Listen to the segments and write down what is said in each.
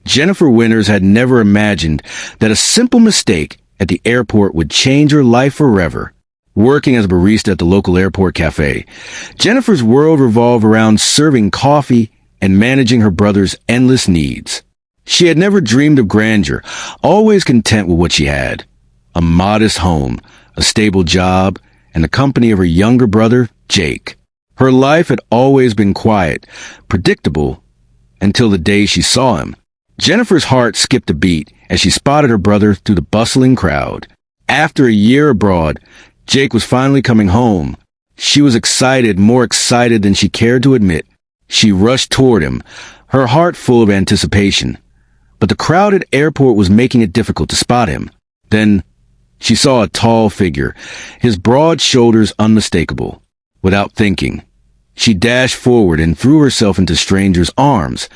Jennifer Winters had never imagined that a simple mistake at the airport would change her life forever. Working as a barista at the local airport cafe, Jennifer's world revolved around serving coffee and managing her brother's endless needs. She had never dreamed of grandeur, always content with what she had. A modest home, a stable job, and the company of her younger brother, Jake. Her life had always been quiet, predictable, until the day she saw him. Jennifer's heart skipped a beat as she spotted her brother through the bustling crowd. After a year abroad, Jake was finally coming home. She was excited, more excited than she cared to admit. She rushed toward him, her heart full of anticipation. But the crowded airport was making it difficult to spot him. Then she saw a tall figure, his broad shoulders unmistakable. Without thinking, she dashed forward and threw herself into stranger's arms,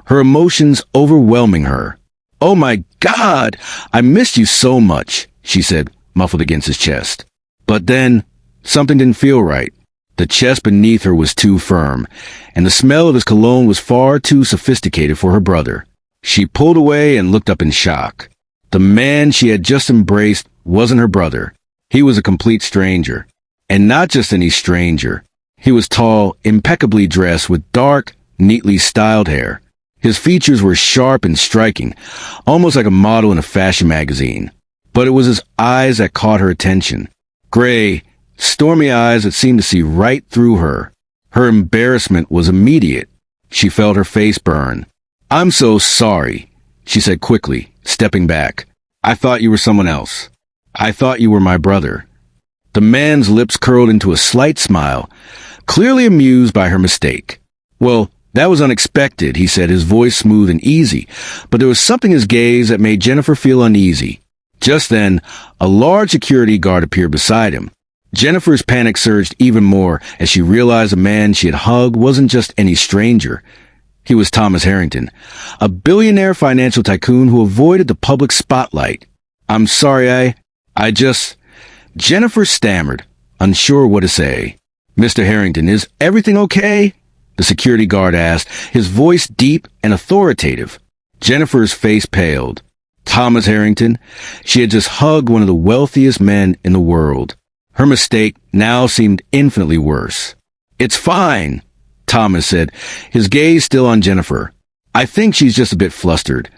her emotions overwhelming her. "Oh my God, I missed you so much," she said, muffled against his chest. But then, something didn't feel right. The chest beneath her was too firm, and the smell of his cologne was far too sophisticated for her brother. She pulled away and looked up in shock. The man she had just embraced wasn't her brother. He was a complete stranger. And not just any stranger. He was tall, impeccably dressed with dark, neatly styled hair. His features were sharp and striking, almost like a model in a fashion magazine. But it was his eyes that caught her attention. Gray, stormy eyes that seemed to see right through her. Her embarrassment was immediate. She felt her face burn. "I'm so sorry," she said quickly, stepping back. "I thought you were someone else. I thought you were my brother." The man's lips curled into a slight smile, clearly amused by her mistake. "Well, that was unexpected," he said, his voice smooth and easy, but there was something in his gaze that made Jennifer feel uneasy. Just then, a large security guard appeared beside him. Jennifer's panic surged even more as she realized the man she had hugged wasn't just any stranger. He was Thomas Harrington, a billionaire financial tycoon who avoided the public spotlight. "I'm sorry, I just..." Jennifer stammered, unsure what to say. "Mr. Harrington, is everything okay?" the security guard asked, his voice deep and authoritative. Jennifer's face paled. Thomas Harrington. She had just hugged one of the wealthiest men in the world. Her mistake now seemed infinitely worse. "It's fine," Thomas said, his gaze still on Jennifer. "I think she's just a bit flustered."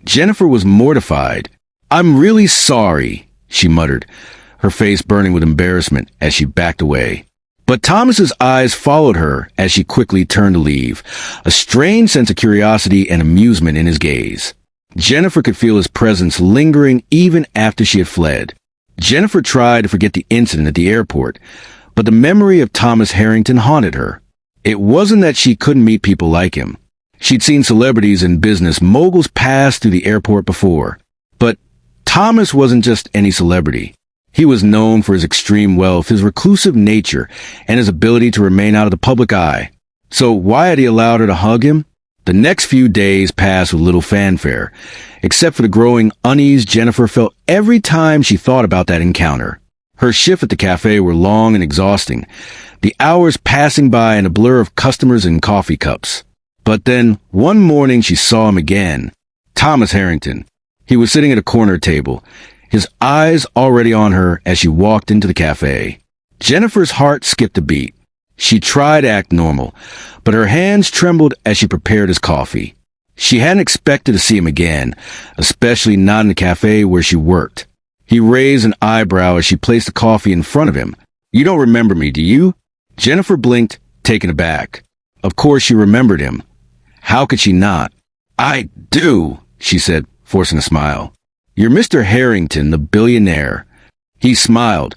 Jennifer was mortified. "I'm really sorry," she muttered, her face burning with embarrassment as she backed away. But Thomas's eyes followed her as she quickly turned to leave, a strange sense of curiosity and amusement in his gaze. Jennifer could feel his presence lingering even after she had fled. Jennifer tried to forget the incident at the airport, but the memory of Thomas Harrington haunted her. It wasn't that she couldn't meet people like him. She'd seen celebrities and business moguls pass through the airport before. But Thomas wasn't just any celebrity. He was known for his extreme wealth, his reclusive nature, and his ability to remain out of the public eye. So why had he allowed her to hug him? The next few days passed with little fanfare, except for the growing unease Jennifer felt every time she thought about that encounter. Her shifts at the cafe were long and exhausting, the hours passing by in a blur of customers and coffee cups. But then, one morning she saw him again. Thomas Harrington. He was sitting at a corner table, his eyes already on her as she walked into the cafe. Jennifer's heart skipped a beat. She tried to act normal, but her hands trembled as she prepared his coffee. She hadn't expected to see him again, especially not in the cafe where she worked. He raised an eyebrow as she placed the coffee in front of him. "You don't remember me, do you?" Jennifer blinked, taken aback. Of course she remembered him. How could she not? "I do," she said, forcing a smile. "You're Mr. Harrington, the billionaire." He smiled,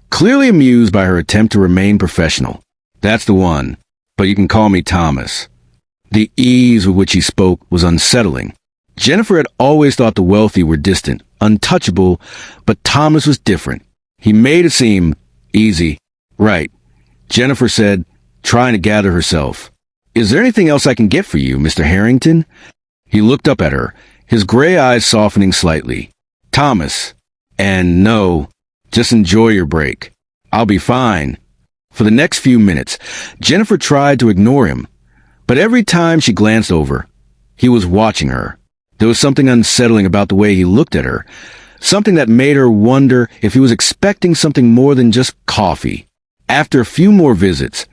clearly amused by her attempt to remain professional. "That's the one, but you can call me Thomas." The ease with which he spoke was unsettling. Jennifer had always thought the wealthy were distant, untouchable, but Thomas was different. He made it seem easy. "Right," Jennifer said, trying to gather herself. "Is there anything else I can get for you, Mr. Harrington?" He looked up at her, his gray eyes softening slightly. "Thomas, and no, just enjoy your break. I'll be fine." For the next few minutes, Jennifer tried to ignore him, but every time she glanced over, he was watching her. There was something unsettling about the way he looked at her, something that made her wonder if he was expecting something more than just coffee. After a few more visits,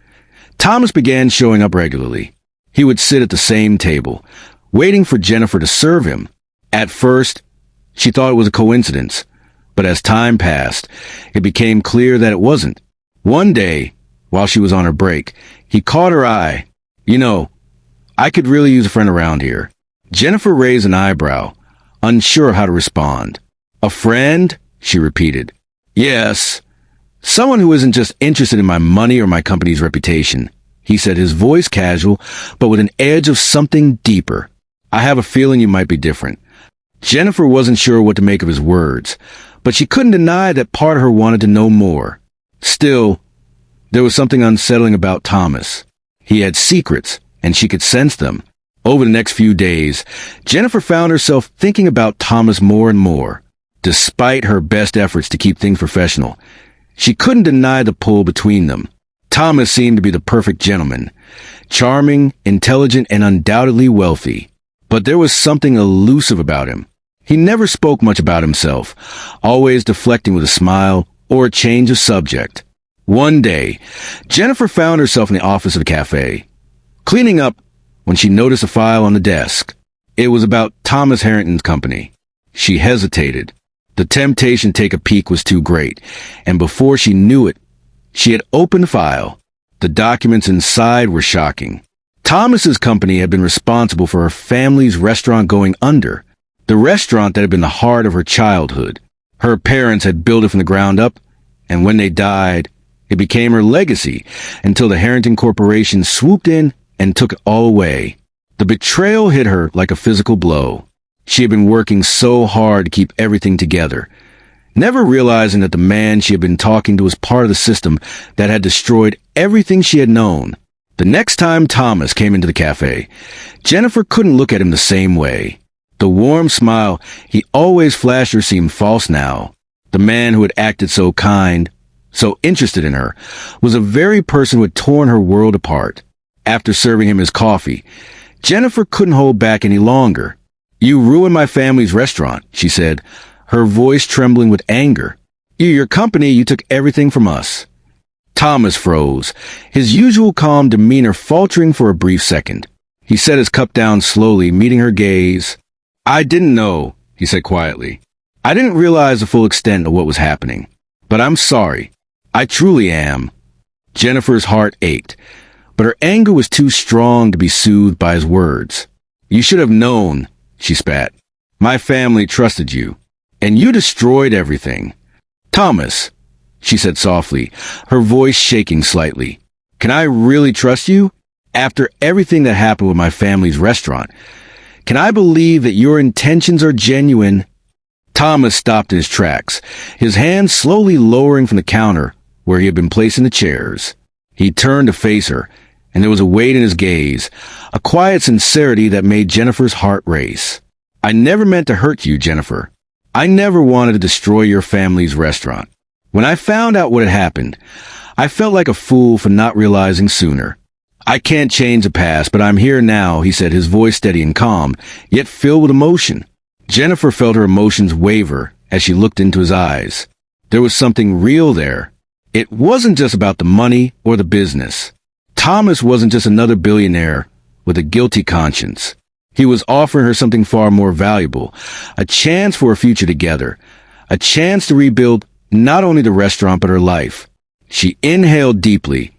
Thomas began showing up regularly. He would sit at the same table, waiting for Jennifer to serve him. At first, she thought it was a coincidence, but as time passed, it became clear that it wasn't. One day, while she was on her break, he caught her eye. "You know, I could really use a friend around here." Jennifer raised an eyebrow, unsure of how to respond. "A friend?" she repeated. "Yes. Someone who isn't just interested in my money or my company's reputation," he said, his voice casual, but with an edge of something deeper. "I have a feeling you might be different." Jennifer wasn't sure what to make of his words, but she couldn't deny that part of her wanted to know more. Still, there was something unsettling about Thomas. He had secrets, and she could sense them. Over the next few days, Jennifer found herself thinking about Thomas more and more. Despite her best efforts to keep things professional, she couldn't deny the pull between them. Thomas seemed to be the perfect gentleman, charming, intelligent, and undoubtedly wealthy. But there was something elusive about him. He never spoke much about himself, always deflecting with a smile or a change of subject. One day, Jennifer found herself in the office of the cafe, cleaning up when she noticed a file on the desk. It was about Thomas Harrington's company. She hesitated. The temptation to take a peek was too great, and before she knew it, she had opened the file. The documents inside were shocking. Thomas's company had been responsible for her family's restaurant going under, the restaurant that had been the heart of her childhood. Her parents had built it from the ground up, and when they died, it became her legacy until the Harrington Corporation swooped in and took it all away. The betrayal hit her like a physical blow. She had been working so hard to keep everything together, never realizing that the man she had been talking to was part of the system that had destroyed everything she had known. The next time Thomas came into the cafe, Jennifer couldn't look at him the same way. The warm smile he always flashed her seemed false now. The man who had acted so kind, so interested in her, was the very person who had torn her world apart. After serving him his coffee, Jennifer couldn't hold back any longer. "You ruined my family's restaurant," she said, her voice trembling with anger. Your company, you took everything from us." Thomas froze, his usual calm demeanor faltering for a brief second. He set his cup down slowly, meeting her gaze. "I didn't know," he said quietly. "I didn't realize the full extent of what was happening. But I'm sorry. I truly am." Jennifer's heart ached, but her anger was too strong to be soothed by his words. "You should have known," she spat. "My family trusted you, and you destroyed everything." "Thomas," she said softly, her voice shaking slightly, "can I really trust you? After everything that happened with my family's restaurant, can I believe that your intentions are genuine?" Thomas stopped in his tracks, his hands slowly lowering from the counter where he had been placing the chairs. He turned to face her, and there was a weight in his gaze, a quiet sincerity that made Jennifer's heart race. "I never meant to hurt you, Jennifer. I never wanted to destroy your family's restaurant. When I found out what had happened, I felt like a fool for not realizing sooner. I can't change the past, but I'm here now," he said, his voice steady and calm, yet filled with emotion. Jennifer felt her emotions waver as she looked into his eyes. There was something real there. It wasn't just about the money or the business. Thomas wasn't just another billionaire with a guilty conscience. He was offering her something far more valuable, a chance for a future together, a chance to rebuild not only the restaurant but her life. She inhaled deeply,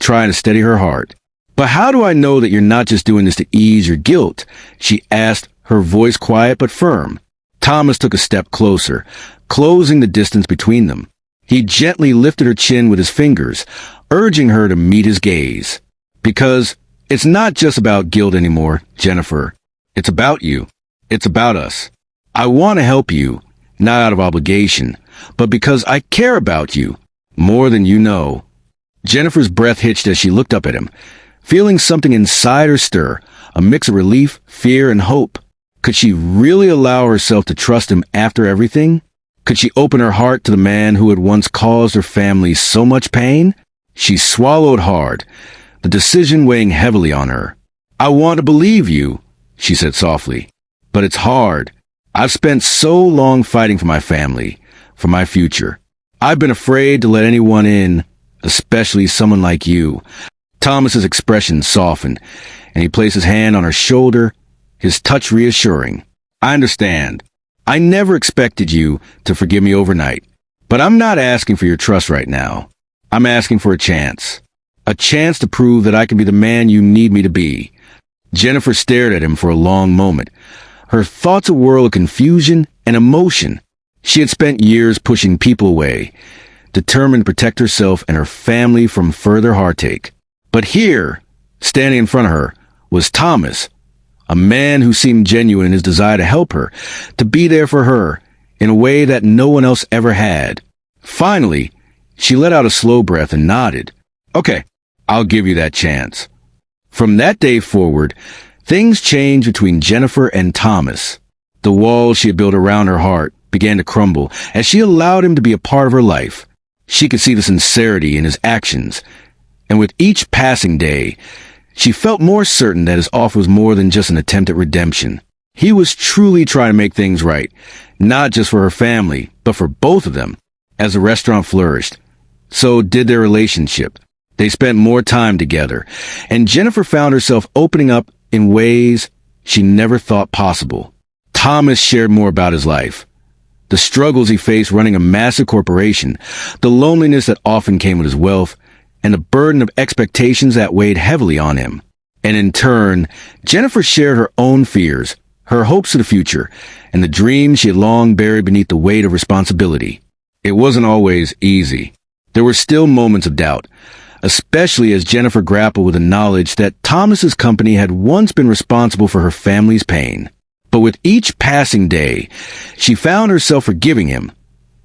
trying to steady her heart. "But how do I know that you're not just doing this to ease your guilt?" she asked, her voice quiet but firm. Thomas took a step closer, closing the distance between them. He gently lifted her chin with his fingers, urging her to meet his gaze. "Because it's not just about guilt anymore, Jennifer. It's about you. It's about us. I want to help you, not out of obligation, but because I care about you, more than you know." Jennifer's breath hitched as she looked up at him, feeling something inside her stir, a mix of relief, fear, and hope. Could she really allow herself to trust him after everything? Could she open her heart to the man who had once caused her family so much pain? She swallowed hard, the decision weighing heavily on her. "I want to believe you," she said softly. But it's hard. I've spent so long fighting for my family, for my future. I've been afraid to let anyone in, especially someone like you." Thomas's expression softened, and he placed his hand on her shoulder, his touch reassuring. "I understand. I never expected you to forgive me overnight. But I'm not asking for your trust right now. I'm asking for a chance. A chance to prove that I can be the man you need me to be." Jennifer stared at him for a long moment, her thoughts a whirl of confusion and emotion. She had spent years pushing people away, determined to protect herself and her family from further heartache. But here, standing in front of her, was Thomas, a man who seemed genuine in his desire to help her, to be there for her in a way that no one else ever had. Finally, she let out a slow breath and nodded. "Okay, I'll give you that chance." From that day forward, things changed between Jennifer and Thomas. The walls she had built around her heart began to crumble as she allowed him to be a part of her life. She could see the sincerity in his actions, and with each passing day, she felt more certain that his offer was more than just an attempt at redemption. He was truly trying to make things right, not just for her family, but for both of them. As the restaurant flourished, so did their relationship. They spent more time together, and Jennifer found herself opening up in ways she never thought possible. Thomas shared more about his life, the struggles he faced running a massive corporation, the loneliness that often came with his wealth, and the burden of expectations that weighed heavily on him. And in turn, Jennifer shared her own fears, her hopes for the future, and the dreams she had long buried beneath the weight of responsibility. It wasn't always easy. There were still moments of doubt, especially as Jennifer grappled with the knowledge that Thomas's company had once been responsible for her family's pain. But with each passing day, she found herself forgiving him,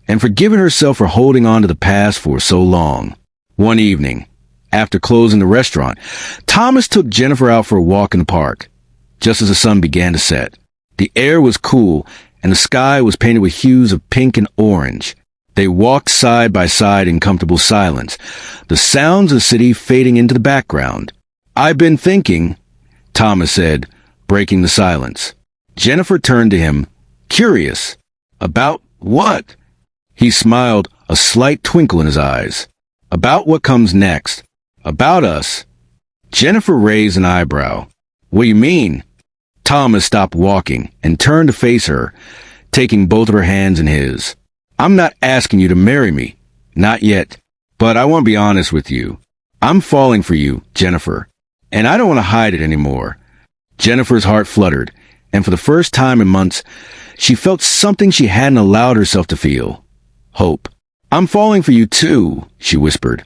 and forgiving herself for holding on to the past for so long. One evening, after closing the restaurant, Thomas took Jennifer out for a walk in the park, just as the sun began to set. The air was cool, and the sky was painted with hues of pink and orange. They walked side by side in comfortable silence, the sounds of the city fading into the background. "I've been thinking," Thomas said, breaking the silence. Jennifer turned to him, curious. "About what?" He smiled, a slight twinkle in his eyes. "About what comes next. About us." Jennifer raised an eyebrow. "What do you mean?" Thomas stopped walking and turned to face her, taking both of her hands in his. "I'm not asking you to marry me. Not yet. But I want to be honest with you. I'm falling for you, Jennifer. And I don't want to hide it anymore." Jennifer's heart fluttered, and for the first time in months, she felt something she hadn't allowed herself to feel. Hope. "I'm falling for you too," she whispered,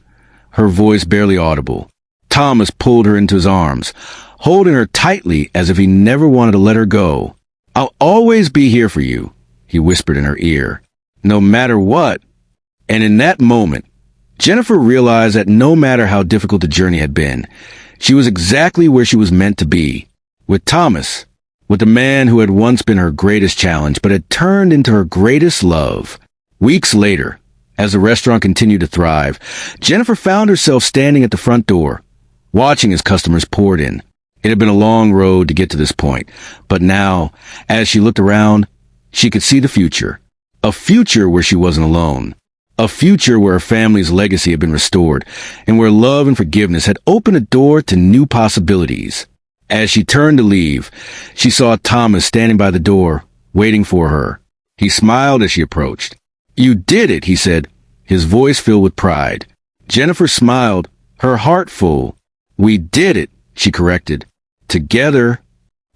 her voice barely audible. Thomas pulled her into his arms, holding her tightly as if he never wanted to let her go. "I'll always be here for you," he whispered in her ear. "No matter what." And in that moment, Jennifer realized that no matter how difficult the journey had been, she was exactly where she was meant to be. With Thomas, with the man who had once been her greatest challenge but had turned into her greatest love. Weeks later, as the restaurant continued to thrive, Jennifer found herself standing at the front door, watching as customers poured in. It had been a long road to get to this point, but now, as she looked around, she could see the future. A future where she wasn't alone. A future where her family's legacy had been restored, and where love and forgiveness had opened a door to new possibilities. As she turned to leave, she saw Thomas standing by the door, waiting for her. He smiled as she approached. "You did it," he said, his voice filled with pride. Jennifer smiled, her heart full. "We did it," she corrected. "Together."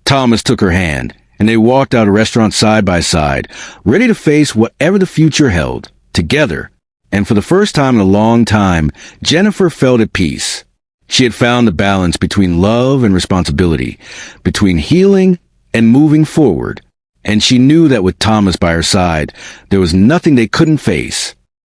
Thomas took her hand, and they walked out of the restaurant side by side, ready to face whatever the future held, together. And for the first time in a long time, Jennifer felt at peace. She had found the balance between love and responsibility, between healing and moving forward. And she knew that with Thomas by her side, there was nothing they couldn't face.